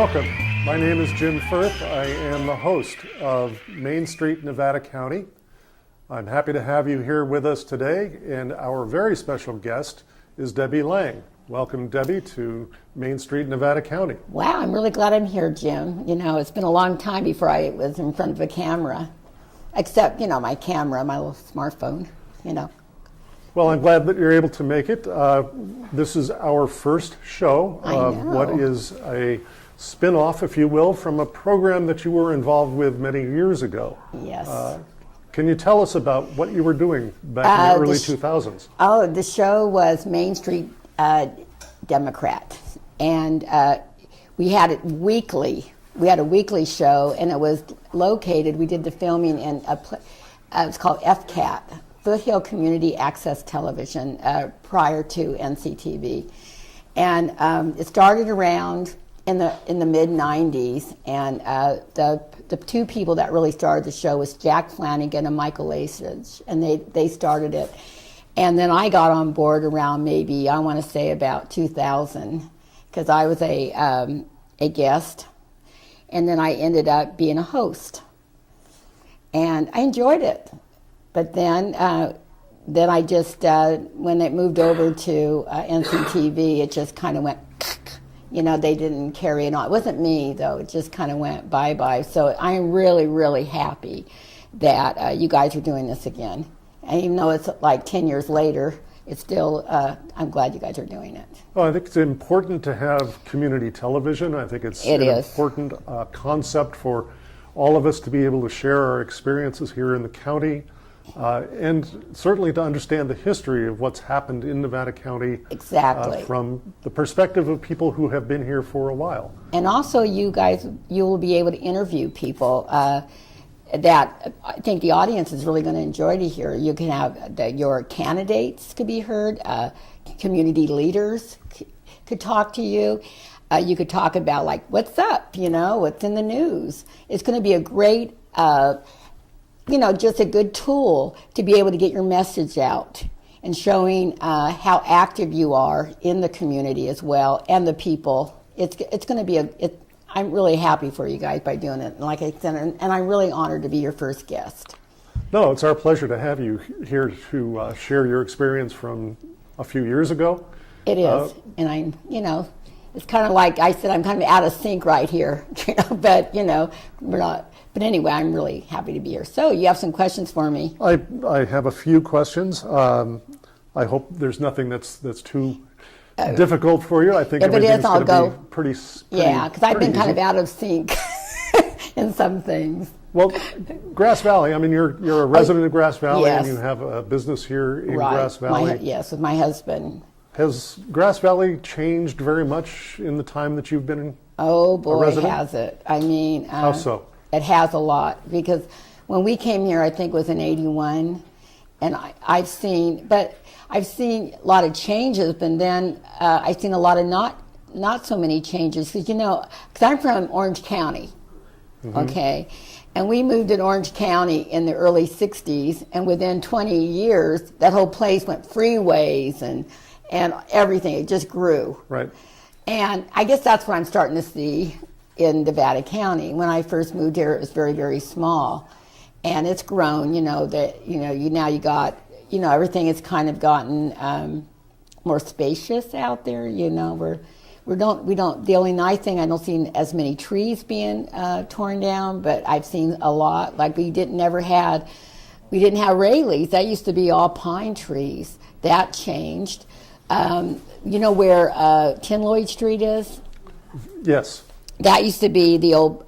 Welcome. My name is Jim Firth. I am the host of Main Street, Nevada County. I'm happy to have you here with us today, and our very special guest is Debbie Lange. Welcome, Debbie, to Main Street, Nevada County. Wow, I'm really glad I'm here, Jim. You know, it's been a long time before I was in front of a camera, except, my camera, my little smartphone, Well, I'm glad that you're able to make it. This is our first show of what is a spin-off, if you will, from a program that you were involved with many years ago. Yes. Can you tell us about what you were doing back in the early 2000s? Oh, the show was Main Street Democrat, and we had it weekly. We had a weekly show, and it was located, we did the filming in it was called FCAT, Foothill Community Access Television, prior to NCTV. And it started around in the mid-90s, and the two people that really started the show was Jack Flanagan and Michael Lasage, and they started it. And then I got on board around maybe, I want to say about 2000, because I was a guest, and then I ended up being a host. And I enjoyed it. But then I just, when it moved over to NCTV, it just kind of went, they didn't carry it on. It wasn't me, though. It just kind of went bye-bye. So I'm really, really happy that you guys are doing this again. And even though it's like 10 years later, it's still, I'm glad you guys are doing it. Well, I think it's important to have community television. I think it's an important concept for all of us to be able to share our experiences here in the county. And certainly to understand the history of what's happened in Nevada County. Exactly. From the perspective of people who have been here for a while. And also you will be able to interview people that I think the audience is really going to enjoy to hear. You can have your candidates could be heard, community leaders could talk to you. You could talk about like, what's up, what's in the news. It's going to be a great just a good tool to be able to get your message out and showing how active you are in the community as well and the people. It's going to be I'm really happy for you guys by doing it. And like I said, and I'm really honored to be your first guest. No, it's our pleasure to have you here to share your experience from a few years ago. It is, and I'm, it's kind of like I said, I'm kind of out of sync right here, but we're not. But anyway, I'm really happy to be here. So you have some questions for me? I have a few questions. I hope there's nothing that's too difficult for you. I think if it is, I'll go. Pretty yeah, because I've been kind of out of sync in some things. Well, Grass Valley. I mean, you're a resident of Grass Valley, yes. And you have a business here in right. Grass Valley. Yes, with my husband. Has Grass Valley changed very much in the time that you've been Oh boy, a resident? Has it? I mean, how so? It has a lot, because when we came here, I think it was in '81, and I've seen a lot of changes, but then I've seen a lot of not so many changes, because because I'm from Orange County, okay, and we moved in Orange County in the early '60s, and within 20 years, that whole place went freeways and everything. It just grew. Right. And I guess that's what I'm starting to see in Nevada County. When I first moved here, it was very, very small, and it's grown. Now you got, everything has kind of gotten more spacious out there. We don't. The only nice thing, I don't see as many trees being torn down, but I've seen a lot. Like we didn't have Rayleighs. That used to be all pine trees. That changed. Where Tinloyd Street is? Yes. That used to be the old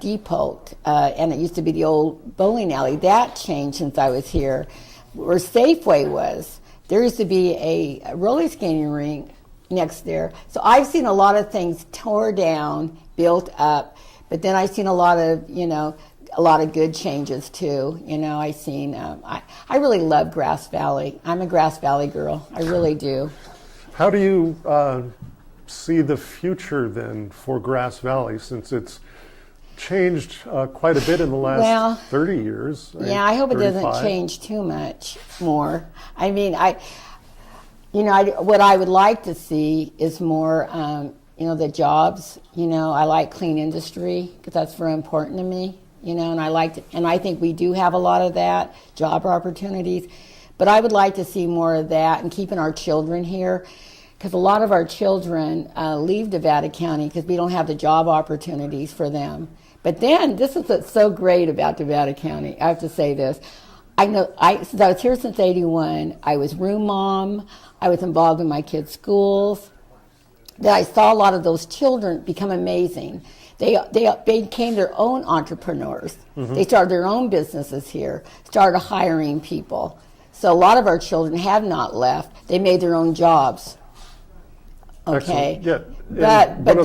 depot, and it used to be the old bowling alley. That changed since I was here. Where Safeway was, there used to be a roller skating rink next there. So I've seen a lot of things tore down, built up, but then I've seen a lot of good changes too. I've seen. I really love Grass Valley. I'm a Grass Valley girl. I really do. How do you see the future then for Grass Valley, since it's changed quite a bit in the last 30 years? Yeah, I hope 35. It doesn't change too much more. I mean, what I would like to see is more the jobs. I like clean industry because that's very important to me. And I think we do have a lot of that, job opportunities. But I would like to see more of that and keeping our children here, because a lot of our children leave Nevada County because we don't have the job opportunities for them. But then, this is what's so great about Nevada County. I have to say this. Since I was here since ~81, I was room mom, I was involved in my kids' schools. That I saw a lot of those children become amazing. They became their own entrepreneurs. Mm-hmm. They started their own businesses here, started hiring people. So a lot of our children have not left. They made their own jobs. Okay. Excellent. Yeah. But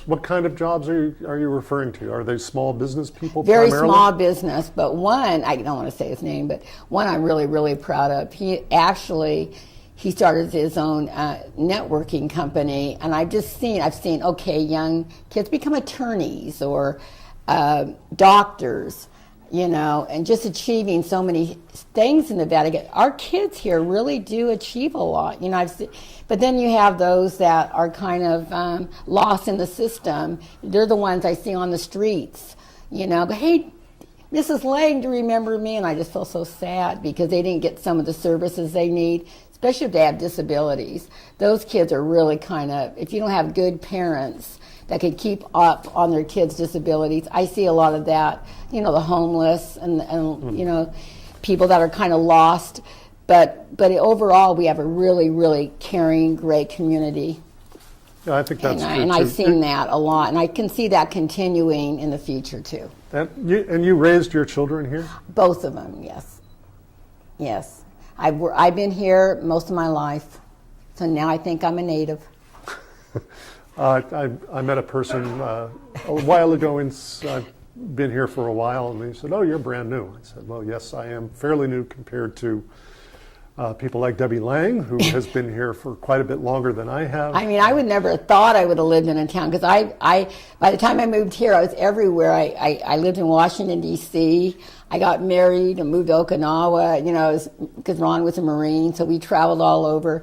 what kind of jobs are you referring to? Are they small business people? Very primarily? Small business, but one, I don't want to say his name, but one I'm really, really proud of. He started his own networking company, and I've seen, okay, young kids become attorneys or doctors, and just achieving so many things in Nevada. Our kids here really do achieve a lot, but then you have those that are kind of lost in the system. They're the ones I see on the streets, but hey, Mrs. Lange, do you remember me? And I just feel so sad because they didn't get some of the services they need, especially if they have disabilities. Those kids are really kind of, if you don't have good parents that could keep up on their kids' disabilities, I see a lot of that, the homeless and people that are kind of lost. But overall, we have a really, really caring, great community. Yeah, I think that's true, and I've seen that a lot, and I can see that continuing in the future, too. And you raised your children here? Both of them, yes. Yes. I've been here most of my life, so now I think I'm a native. I met a person a while ago, and I've been here for a while, and they said, "Oh, you're brand new." I said, "Well, yes, I am fairly new compared to people like Debbie Lange, who has been here for quite a bit longer than I have." I mean, I would never have thought I would have lived in a town, because I by the time I moved here, I was everywhere. I lived in Washington, D.C., I got married and moved to Okinawa, because Ron was a Marine, so we traveled all over.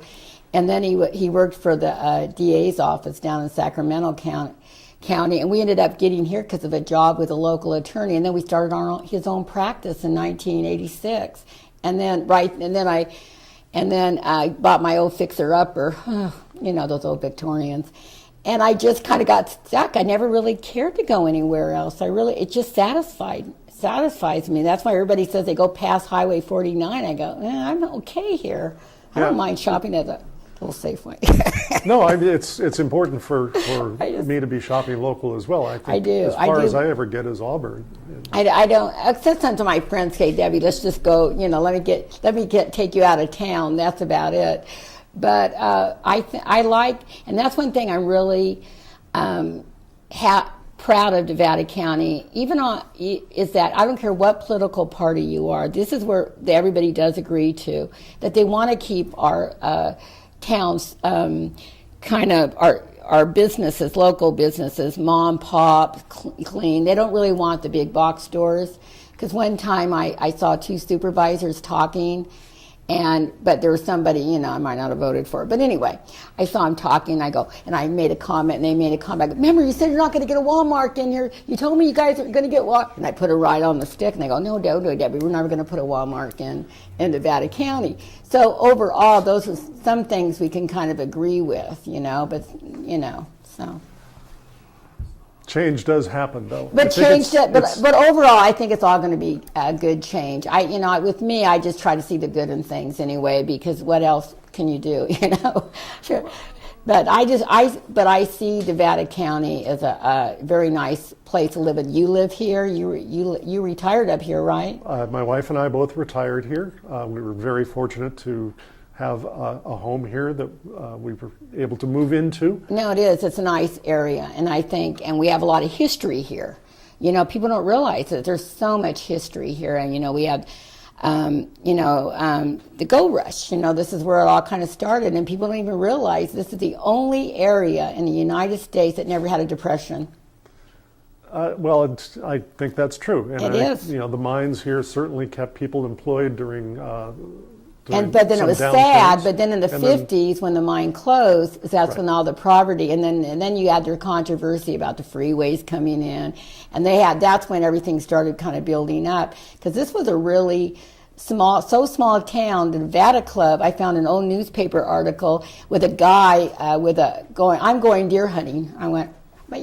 And then he worked for the DA's office down in Sacramento County, and we ended up getting here because of a job with a local attorney, and then we started his own practice in 1986. And then I bought my old fixer-upper, those old Victorians, and I just kind of got stuck. I never really cared to go anywhere else. It just satisfies me. That's why everybody says they go past Highway 49. I go, I'm okay here. I don't mind shopping at a little Safeway. No, it's important for me to be shopping local as well. I think I do. As far as I ever get is Auburn. I don't. Except some of my friends say, "Debbie, let's just go. Let me take you out of town." That's about it. But I like, and that's one thing I'm really proud of Nevada County. Is that I don't care what political party you are. This is where everybody does agree to that they want to keep our towns kind of our businesses, local businesses, mom, pop, clean. They don't really want the big box stores. Because one time I saw two supervisors talking, but there was somebody, I might not have voted for it. But anyway, I saw him talking, and I made a comment, and they made a comment. I go, "Remember, you said you're not going to get a Walmart in here. You told me you guys are going to get Walmart." And I put it right on the stick, and they go, "No, Debbie, we're never going to put a Walmart in Nevada County." So overall, those are some things we can kind of agree with, so. Change does happen, though. But overall, I think it's all going to be a good change. With me, I just try to see the good in things anyway, because what else can you do, Sure. But I see Nevada County as a very nice place to live in. You live here. You retired up here, right? My wife and I both retired here. We were very fortunate to have a home here that we were able to move into. No, it is. It's a nice area, and we have a lot of history here. People don't realize that there's so much history here, and we have, the gold rush. This is where it all kind of started, and people don't even realize this is the only area in the United States that never had a depression. Well, I think that's true. And it is. The mines here certainly kept people employed during But then it some was down sad. turns. But then in the And then- 50s, when the mine closed, that's Right. when all the poverty, and then you had their controversy about the freeways coming in, and that's when everything started kind of building up, because this was a really small a town. The Nevada Club, I found an old newspaper article with a guy I'm going deer hunting. I went, but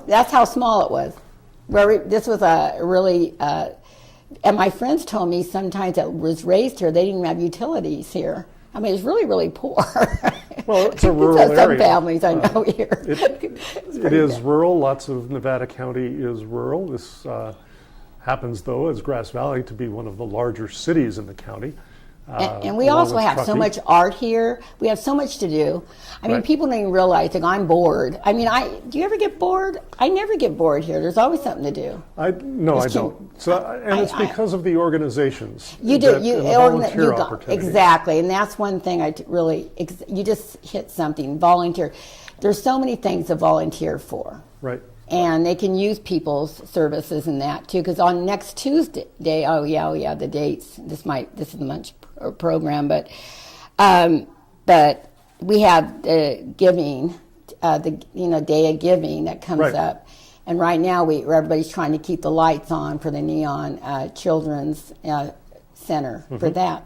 that's how small it was. This was a really. And my friends told me sometimes that was raised here, they didn't have utilities here. I mean, it's really, really poor. Well, it's a rural Some area. families I know here. It is rural. Lots of Nevada County is rural. This happens, though, as Grass Valley to be one of the larger cities in the county. And we along also with have so Truckee. much art here. We have so much to do. I mean, Right. people don't even realize that I'm bored. I mean, do you ever get bored? I never get bored here. There's always something to do. No, I Just don't. So, and it's because of the organizations. You do. and the volunteer opportunity. Exactly, and that's one thing you just hit something. Volunteer. There's so many things to volunteer for. Right. And they can use people's services in that too. Because on next Tuesday, the dates. This is the lunch program, but we have giving, Day of Giving that comes Right. up. And right now, everybody's trying to keep the lights on for the Neon Children's Center for that.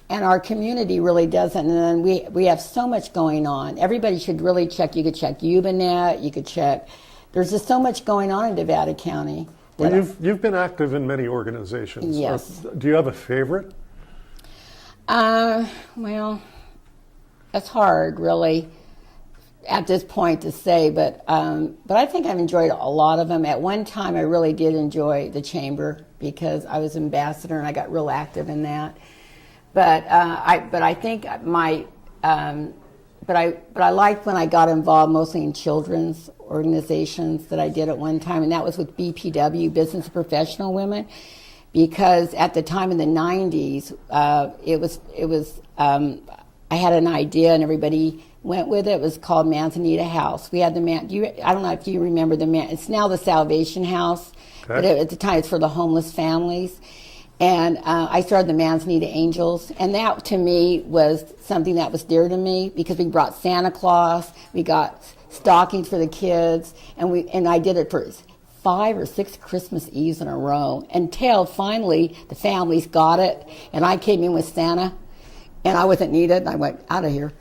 And our community really doesn't. And then we have so much going on. Everybody should really check. You could check Ubinet. You could check. There's just so much going on in Nevada County. Well, you've been active in many organizations. Yes. Do you have a favorite? Well, that's hard, really, at this point to say. But I think I've enjoyed a lot of them. At one time, I really did enjoy the chamber because I was ambassador and I got real active in that. But I think I liked when I got involved mostly in children's organizations that I did at one time, and that was with BPW, Business and Professional Women, because at the time in the 90s, I had an idea and everybody went with it. It was called Manzanita House. We had I don't know if you remember it's now the Salvation House, okay. but at the time it's for the homeless families. And I started the Manzanita Angels, and that to me was something that was dear to me because we brought Santa Claus, we got stockings for the kids, and I did it for 5 or 6 Christmas Eves in a row until finally the families got it, and I came in with Santa, and I wasn't needed, and I went out of here.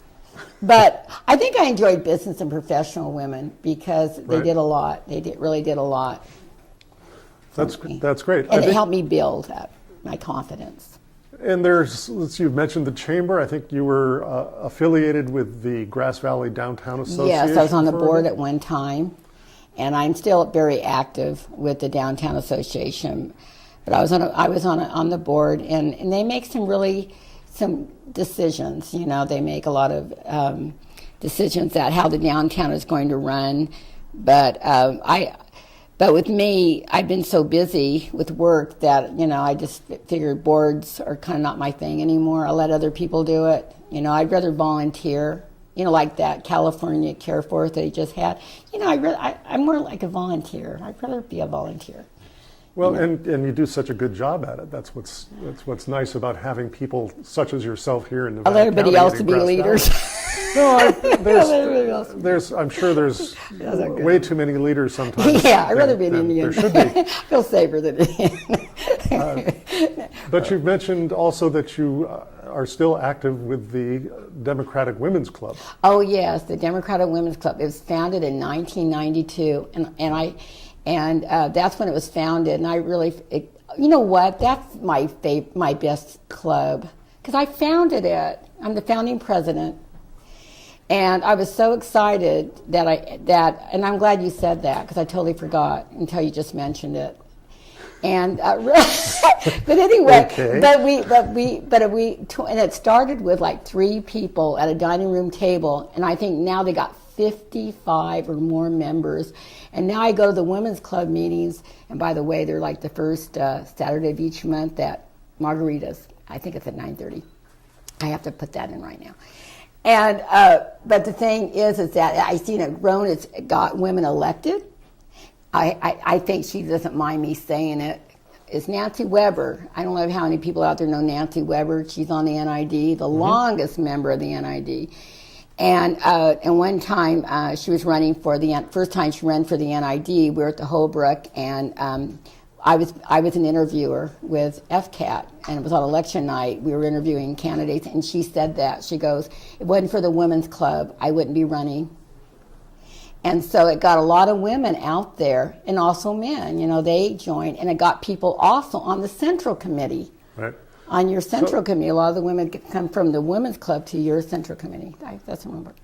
But I think I enjoyed Business and Professional Women because they Right. did a lot. They really did a lot. That's great. And it helped me build up my confidence. And you've mentioned the chamber. I think you were affiliated with the Grass Valley Downtown Association. Yes, I was on the for a board bit. at one time, and I'm still very active with the Downtown Association. But I was on the board, and they make some decisions. They make a lot of decisions about how the downtown is going to run. But with me, I've been so busy with work that, I just figured boards are kind of not my thing anymore. I'll let other people do it. I'd rather volunteer, like that California Care Force that he just had. I'm more like a volunteer. I'd rather be a volunteer. Well, and you do such a good job at it. That's what's nice about having people such as yourself here in Nevada I'll let everybody County else and to be Grass leaders. Valley. No, Everybody else. I'm sure there's okay. way too many leaders sometimes. Yeah, I'd rather be an than Indian. There should be. I feel safer than Indian. But you've mentioned also that you are still active with the Democratic Women's Club. Oh yes, the Democratic Women's Club. It was founded in 1992, and that's when it was founded. And I really, you know what? That's my best club because I founded it. I'm the founding president. And I was so excited and I'm glad you said that because I totally forgot until you just mentioned it. And but anyway, Okay. and it started with like 3 people at a dining room table, and I think now they got 55 or more members. And now I go to the women's club meetings, and by the way, they're like the first Saturday of each month at Margaritas. I think it's at 9:30. I have to put that in right now. And but the thing is that I've seen it grown. It's got women elected. I think she doesn't mind me saying it. is Nancy Weber. I don't know how many people out there know Nancy Weber. She's on the NID, the longest member of the NID. And one time she was running for first time she ran for the NID. We were at the Holbrook, and I was an interviewer with FCAT, and it was on election night. We were interviewing candidates, and she said that. She goes, "It wasn't for the women's club, I wouldn't be running." And so it got a lot of women out there, and also men. They joined, and it got people also on the central committee. Right. On your central committee, a lot of the women come from the women's club to your central committee. That's what I remember.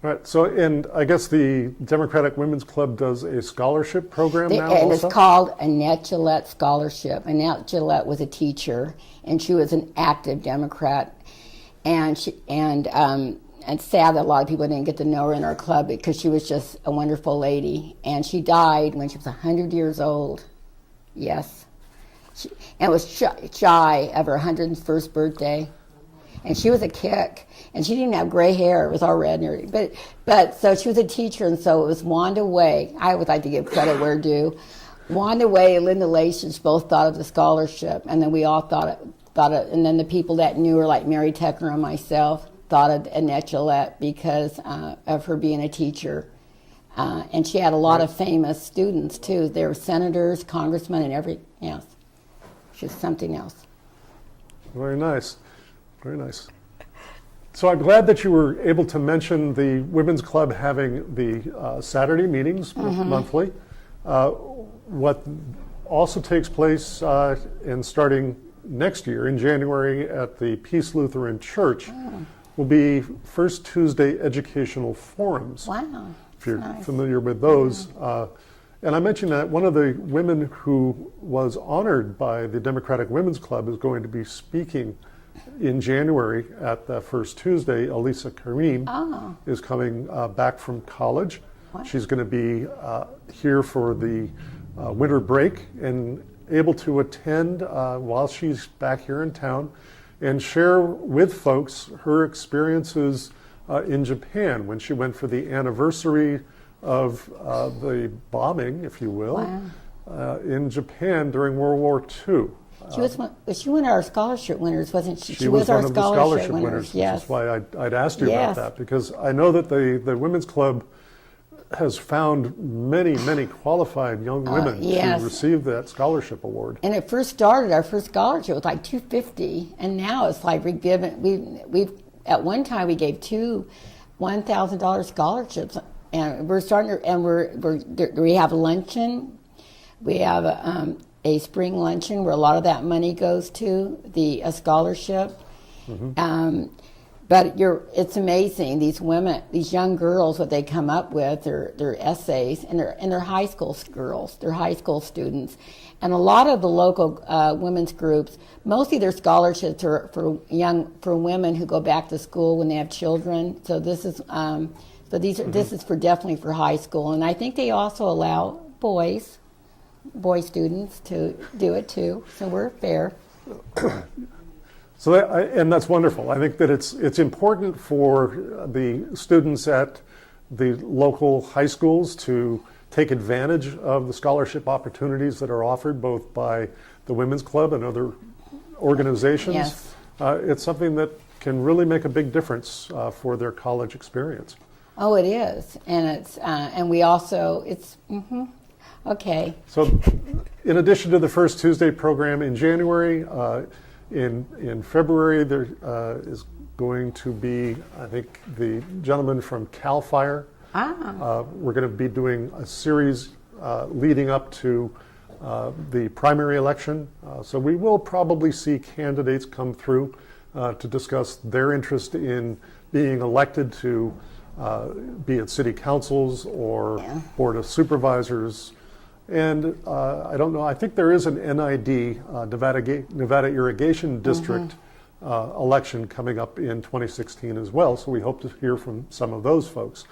Right. So, and I guess the Democratic Women's Club does a scholarship program now And also? it's called Annette Gillette Scholarship. Annette Gillette was a teacher, and she was an active Democrat. And it's sad that a lot of people didn't get to know her in our club because she was just a wonderful lady. And she died when she was 100 years old. Yes. And was shy of her 101st birthday. And she was a kick. And she didn't have gray hair. It was all red and everything. But so she was a teacher, and so it was Wanda Way. I always like to give credit where due. Wanda Way and Linda Lashich both thought of the scholarship, and then we all thought it. And then the people that knew her, like Mary Tucker and myself, thought of Annette Gillette because of her being a teacher. And she had a lot of famous students, too. They were senators, congressmen, and everything else. She's something else. Very nice. Very nice. So I'm glad that you were able to mention the Women's Club having the Saturday meetings monthly. What also takes place in starting next year in January at the Peace Lutheran Church will be First Tuesday Educational Forums. Wow. If you're familiar with those. And I mentioned that one of the women who was honored by the Democratic Women's Club is going to be speaking in January at the First Tuesday. Elisa Karim is coming back from college. Wow. She's going to be here for the winter break and able to attend while she's back here in town and share with folks her experiences in Japan when she went for the anniversary of the bombing, if you will, in Japan during World War II. She was one of our scholarship winners, wasn't she? She was our one of the scholarship winners, yes. which is why I'd asked you Yes. about that, because I know that the Women's Club has found many, many qualified young women yes. to receive that scholarship award. And it first started, our first scholarship was like $250, and now it's like we've at one time we gave two $1,000 scholarships, and we're starting to, and we have a luncheon, we have a spring luncheon where a lot of that money goes to a scholarship. But it's amazing, these women, these young girls, what they come up with, their essays, and they're high school girls, they're high school students. And a lot of the local women's groups, mostly their scholarships are for women who go back to school when they have children. So this is this is definitely for high school. And I think they also allow boy students to do it too. So we're fair. So and that's wonderful. I think that it's important for the students at the local high schools to take advantage of the scholarship opportunities that are offered both by the Women's Club and other organizations. Yes. It's something that can really make a big difference for their college experience. Oh, it is, and we also okay. So, in addition to the First Tuesday program in January. In February, there is going to be, I think, the gentleman from CAL FIRE. We're going to be doing a series leading up to the primary election. So we will probably see candidates come through to discuss their interest in being elected to be at city councils or board of supervisors. And I don't know, I think there is an NID, Nevada Irrigation District election coming up in 2016 as well, so we hope to hear from some of those folks.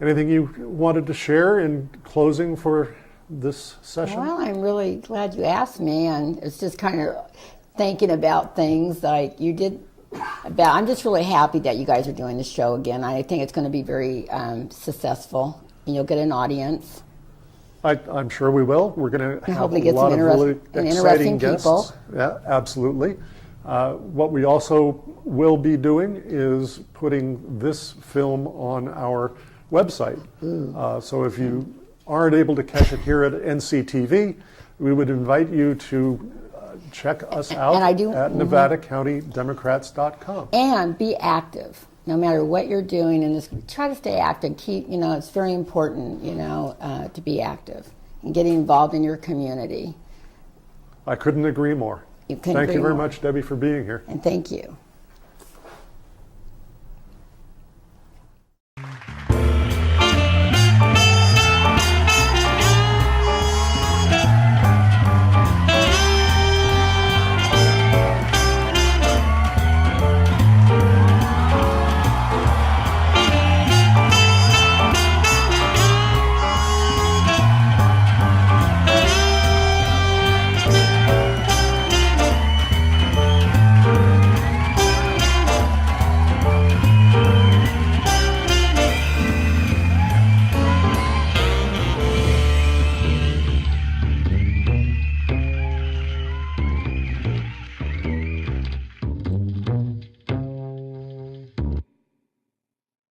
Anything you wanted to share in closing for this session? Well, I'm really glad you asked me, and it's just kind of thinking about things like you did. I'm just really happy that you guys are doing the show again. I think it's going to be very successful. And you'll get an audience. I'm sure we will. We're going to have hopefully a get lot some of really and exciting interesting guests. people. Yeah, absolutely. What we also will be doing is putting this film on our website. So if you aren't able to catch it here at NCTV, we would invite you to check us out I do- at NevadaCountyDemocrats.com. And be active, no matter what you're doing, and just try to stay active. Keep, it's very important, to be active and getting involved in your community. I couldn't agree more. You couldn't Thank agree you very more. much, Debbie, for being here. And thank you.